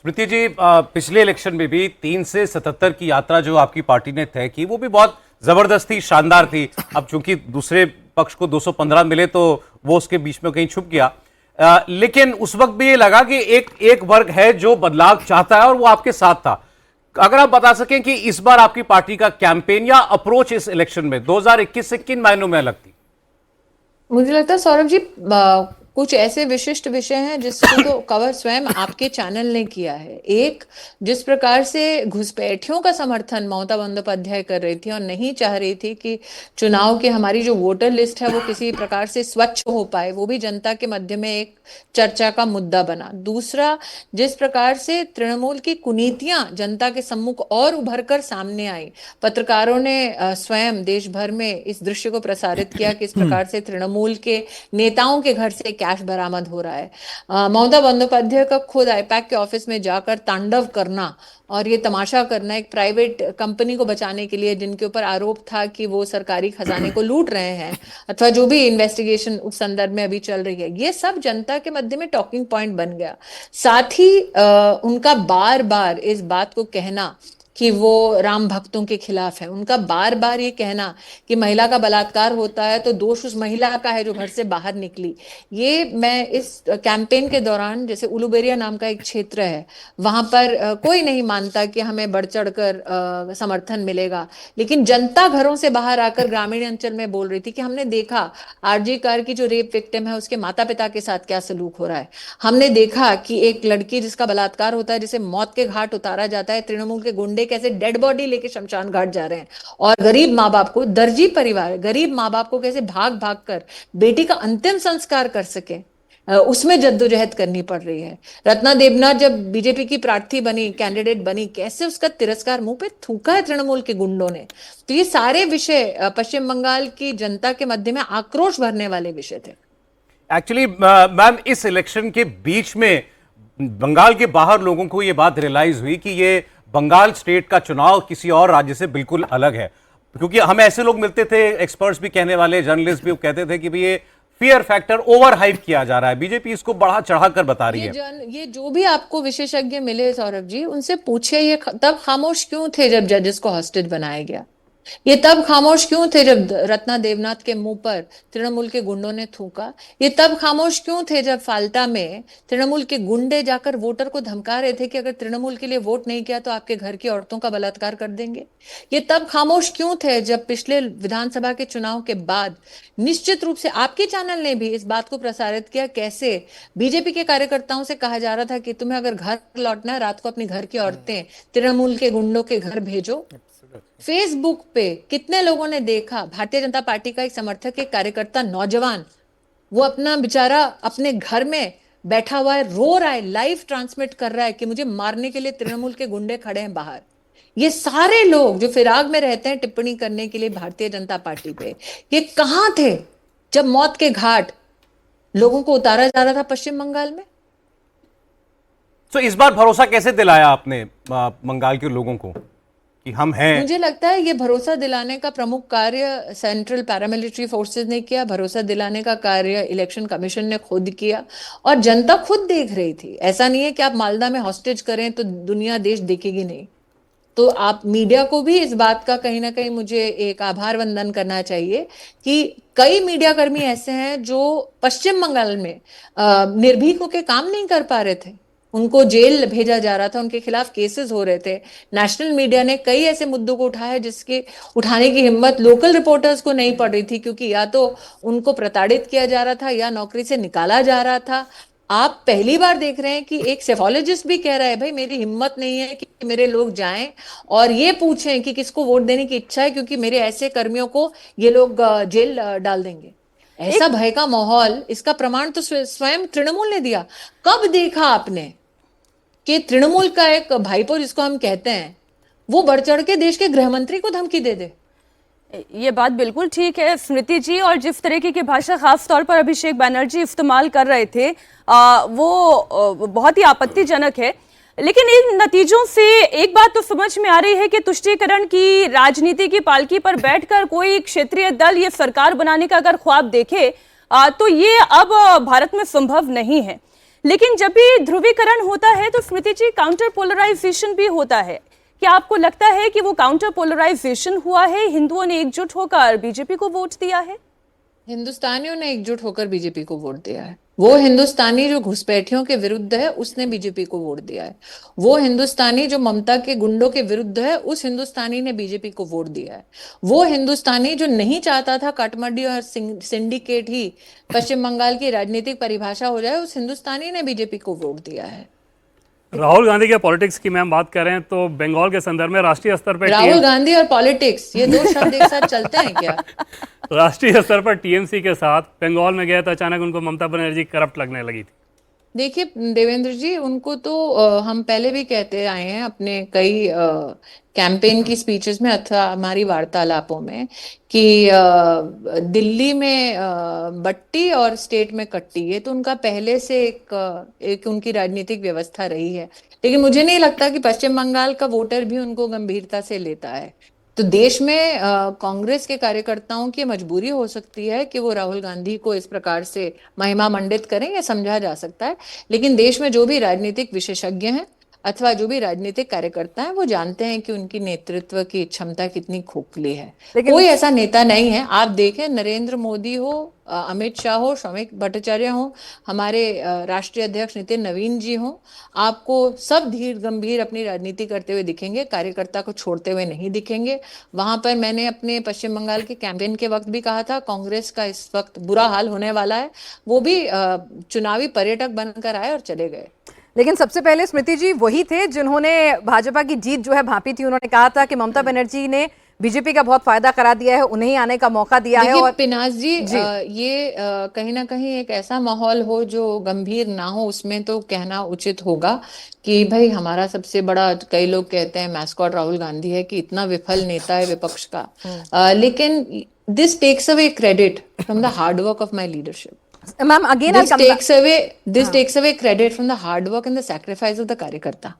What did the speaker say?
स्मृति जी, पिछले इलेक्शन में भी 3 से 77 की यात्रा जो आपकी पार्टी ने तय की वो भी बहुत जबरदस्त थी, शानदार थी। अब चूंकि दूसरे पक्ष को 215 मिले तो वो उसके बीच में कहीं छुप गया। लेकिन उस वक्त भी ये लगा कि एक वर्ग है जो बदलाव चाहता है और वो आपके साथ था। अगर आप बता सकें कि इस बार आपकी पार्टी का कैंपेन या अप्रोच इस इलेक्शन में 2021 से किन मायनों में अलग थी? मुझे लगता है सौरभ जी, कुछ ऐसे विशिष्ट विषय हैं जिसको तो कवर स्वयं आपके चैनल ने किया है। एक, जिस प्रकार से घुसपैठियों का समर्थन ममता बंदोपाध्याय कर रही थी और नहीं चाह रही थी कि चुनाव की हमारी जो वोटर लिस्ट है वो किसी प्रकार से स्वच्छ हो पाए, वो भी जनता के मध्य में एक चर्चा का मुद्दा बना। दूसरा, जिस प्रकार से तृणमूल की कुनीतियां जनता के सम्मुख और उभर कर सामने आई, पत्रकारों ने स्वयं देश भर में इस दृश्य को प्रसारित किया कि इस प्रकार से तृणमूल के नेताओं के घर से कैश बरामद हो रहा है। ममता बंदोपाध्याय का खुद आईपैक के ऑफिस में जाकर तांडव करना और ये तमाशा करना एक प्राइवेट कंपनी को बचाने के लिए, जिनके ऊपर आरोप था कि वो सरकारी खजाने को लूट रहे हैं, अथवा जो भी इन्वेस्टिगेशन उस संदर्भ में अभी चल रही है, ये सब जनता के मध्य में टॉकिंग पॉइंट बन गया। साथ ही उनका बार बार इस बात को कहना कि वो राम भक्तों के खिलाफ है, उनका बार बार ये कहना कि महिला का बलात्कार होता है तो दोष उस महिला का है जो घर से बाहर निकली। ये मैं इस कैंपेन के दौरान, जैसे उलुबेरिया नाम का एक क्षेत्र है, वहां पर कोई नहीं मानता कि हमें बढ़ चढ़कर समर्थन मिलेगा, लेकिन जनता घरों से बाहर आकर ग्रामीण अंचल में बोल रही थी कि हमने देखा आरजी कार की जो रेप विक्टिम है उसके माता पिता के साथ क्या सलूक हो रहा है, हमने देखा कि एक लड़की जिसका बलात्कार होता है, जिसे मौत के घाट उतारा जाता है, तृणमूल के गुंडे कैसे डेड बॉडी लेके शमशान घाट जा रहे हैं, और गरीब माँ बाप को, दर्जी परिवार गरीब माँ बाप को कैसे भाग भाग कर बेटी का अंतिम संस्कार कर सके, उसमें जद्दोजहद करनी पड़ रही है। रत्ना देवनाथ जब बीजेपी की प्रार्थी बनी, कैंडिडेट बनी, कैसे उसका तिरस्कार मुंह पे थूका है तृणमूल के गुंडों ने। तो ये सारे विषय पश्चिम बंगाल की जनता के मध्य में आक्रोश भरने वाले विषय थे। एक्चुअली मैम, इस इलेक्शन के बीच में बंगाल के बाहर लोगों को यह बात रियलाइज हुई कि ये बंगाल स्टेट का चुनाव किसी और राज्य से बिल्कुल अलग है। क्योंकि हमें ऐसे लोग मिलते थे, एक्सपर्ट्स भी कहने वाले, जर्नलिस्ट भी कहते थे कि भाई ये फियर फैक्टर ओवर हाइप किया जा रहा है, बीजेपी इसको बढ़ा चढ़ाकर बता रही है। ये जो भी आपको विशेषज्ञ मिले सौरभ जी, उनसे पूछिए ये तब खामोश क्यों थे जब जजेस को हॉस्टेज बनाया गया, ये तब खामोश क्यों थे जब रत्ना देवनाथ के मुंह पर तृणमूल के गुंडों ने थूका, ये तब खामोश क्यों थे जब फाल्टा में तृणमूल के गुंडे जाकर वोटर को धमका रहे थे कि अगर तृणमूल के लिए वोट नहीं किया तो आपके घर की औरतों का बलात्कार कर देंगे, ये तब खामोश क्यों थे जब पिछले विधानसभा के चुनाव के बाद निश्चित रूप से आपके चैनल ने भी इस बात को प्रसारित किया कैसे बीजेपी के कार्यकर्ताओं से कहा जा रहा था कि तुम्हें अगर घर लौटना है, रात को अपनी घर की औरतें तृणमूल के गुंडों के घर भेजो। फेसबुक पे कितने लोगों ने देखा, भारतीय जनता पार्टी का एक समर्थक, एक कार्यकर्ता, नौजवान, वो अपना बेचारा अपने घर में बैठा हुआ है, रो रहा है, लाइव ट्रांसमिट कर रहा है कि मुझे मारने के लिए तृणमूल के गुंडे खड़े हैं बाहर। ये सारे लोग जो फिराग में रहते हैं टिप्पणी करने के लिए भारतीय जनता पार्टी पे, ये कहां थे जब मौत के घाट लोगों को उतारा जा रहा था पश्चिम बंगाल में? तो इस बार भरोसा कैसे दिलाया आपने बंगाल के लोगों को कि हम हैं? मुझे लगता है ये भरोसा दिलाने का प्रमुख कार्य सेंट्रल पैरामिलिट्री फोर्सेस ने किया, भरोसा दिलाने का कार्य इलेक्शन कमीशन ने खुद किया, और जनता खुद देख रही थी। ऐसा नहीं है कि आप मालदा में हॉस्टेज करें तो दुनिया देश देखेगी नहीं। तो आप मीडिया को भी इस बात का कहीं ना कहीं मुझे एक आभार वंदन करना चाहिए कि कई मीडिया कर्मी ऐसे हैं जो पश्चिम बंगाल में निर्भीक होकर काम नहीं कर पा रहे थे, उनको जेल भेजा जा रहा था, उनके खिलाफ केसेस हो रहे थे। नेशनल मीडिया ने कई ऐसे मुद्दों को उठाया जिसके उठाने की हिम्मत लोकल रिपोर्टर्स को नहीं पड़ रही थी, क्योंकि या तो उनको प्रताड़ित किया जा रहा था या नौकरी से निकाला जा रहा था। आप पहली बार देख रहे हैं कि एक सेफोलॉजिस्ट भी कह रहा है भाई मेरी हिम्मत नहीं है कि मेरे लोग जाएं और ये पूछें कि किसको वोट देने की इच्छा है, क्योंकि मेरे ऐसे कर्मियों को ये लोग जेल डाल देंगे। ऐसा भय का माहौल, इसका प्रमाण तो स्वयं तृणमूल ने दिया। कब देखा आपने कि तृणमूल का एक भाईपो जिसको हम कहते हैं वो बढ़ चढ़ के देश के गृह मंत्री को धमकी दे दे? ये बात बिल्कुल ठीक है स्मृति जी, और जिस तरीके की भाषा खास तौर पर अभिषेक बैनर्जी इस्तेमाल कर रहे थे वो बहुत ही आपत्तिजनक है। लेकिन इन नतीजों से एक बात तो समझ में आ रही है कि तुष्टीकरण की राजनीति की पालकी पर बैठकर कोई क्षेत्रीय दल ये सरकार बनाने का अगर ख्वाब देखे तो ये अब भारत में संभव नहीं है। लेकिन जब भी ध्रुवीकरण होता है तो स्मृति जी काउंटर पोलराइजेशन भी होता है। क्या आपको लगता है कि वो काउंटर पोलराइजेशन हुआ है, हिंदुओं ने एकजुट होकर बीजेपी को वोट दिया है? हिंदुस्तानियों ने एकजुट होकर बीजेपी को वोट दिया है। वो हिंदुस्तानी जो घुसपैठियों के विरुद्ध है उसने बीजेपी को वोट दिया है। वो हिंदुस्तानी जो ममता के गुंडों के विरुद्ध है उस हिंदुस्तानी ने बीजेपी को वोट दिया है। वो हिंदुस्तानी जो नहीं चाहता था काटमांडी और सिंडिकेट ही पश्चिम बंगाल की राजनीतिक परिभाषा हो जाए, उस हिंदुस्तानी ने बीजेपी को वोट दिया है। राहुल गांधी के पॉलिटिक्स की मैम बात करें तो बंगाल के संदर्भ में राष्ट्रीय स्तर पर राहुल गांधी और पॉलिटिक्स, ये दो शब्द एक साथ चलते हैं क्या? राष्ट्रीय स्तर पर टीएमसी के साथ बंगाल में गए तो अचानक उनको ममता बनर्जी करप्ट लगने लगी थी। देखिए देवेंद्र जी, उनको तो हम पहले भी कहते आए हैं अपने कई कैंपेन की स्पीचेस में अथवा हमारी वार्तालापों में कि दिल्ली में बट्टी और स्टेट में कट्टी, ये तो उनका पहले से एक उनकी राजनीतिक व्यवस्था रही है। लेकिन मुझे नहीं लगता कि पश्चिम बंगाल का वोटर भी उनको गंभीरता से लेता है। तो देश में कांग्रेस के कार्यकर्ताओं की मजबूरी हो सकती है कि वो राहुल गांधी को इस प्रकार से महिमा मंडित करें, ये समझा जा सकता है। लेकिन देश में जो भी राजनीतिक विशेषज्ञ हैं अथवा जो भी राजनीतिक कार्यकर्ता हैं वो जानते हैं कि उनकी नेतृत्व की क्षमता कितनी खोखली है। कोई ऐसा नेता नहीं है। आप देखें, नरेंद्र मोदी हो, अमित शाह हो, श्रमिक भट्टाचार्य हो, हमारे राष्ट्रीय अध्यक्ष नितिन नवीन जी हो, आपको सब धीर गंभीर अपनी राजनीति करते हुए दिखेंगे, कार्यकर्ता को छोड़ते हुए नहीं दिखेंगे। वहां पर मैंने अपने पश्चिम बंगाल के कैंपेन के वक्त भी कहा था, कांग्रेस का इस वक्त बुरा हाल होने वाला है। वो भी चुनावी पर्यटक बनकर आए और चले गए। लेकिन सबसे पहले स्मृति जी वही थे जिन्होंने भाजपा की जीत जो है भांपी थी। उन्होंने कहा था कि ममता बनर्जी ने बीजेपी का बहुत फायदा करा दिया है, उन्हें ही आने का मौका दिया है। और पिनाज जी, ये कहीं ना कहीं एक ऐसा माहौल हो जो गंभीर ना हो, उसमें तो कहना उचित होगा कि भाई हमारा सबसे बड़ा, कई लोग कहते हैं मैस्कॉट राहुल गांधी है कि इतना विफल नेता है विपक्ष का। लेकिन this takes away credit from the hard work of my leadership. Ma'am, again, this takes away credit from the hard work and the sacrifice of the कार्यकर्ता।